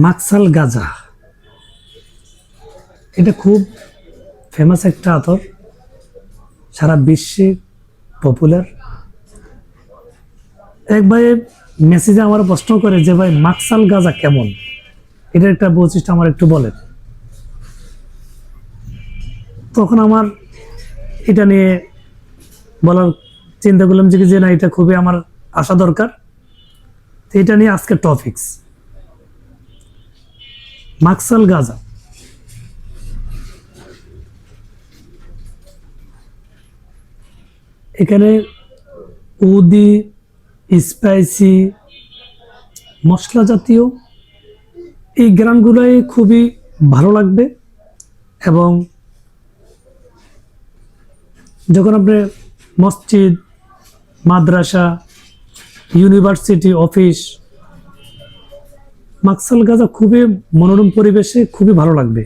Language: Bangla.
মাকসাল গাঁজা, এটা খুব ফেমাস একটা আতর, সারা বিশ্বে পপুলার। এক ভাই মেসেজে আমার প্রশ্ন করে যে ভাই মাকসাল গাঁজা কেমন, এটার একটা বৈশিষ্ট্য আমার একটু বলেন। তখন আমার এটা নিয়ে বলার চিন্তা করলাম যে না, এটা খুবই আমার আসা দরকার। তো এটা নিয়ে আজকে টপিকস মাকসাল গাঁজা। এখানে উদি, স্পাইসি, মশলা জাতীয় এই গ্রানগুলোই খুবই ভালো লাগবে। এবং যখন আপনি মসজিদ, মাদ্রাসা, ইউনিভার্সিটি, অফিস, মাকসাল গাঁজা খুবই মনোরম পরিবেশে খুবই ভালো লাগবে।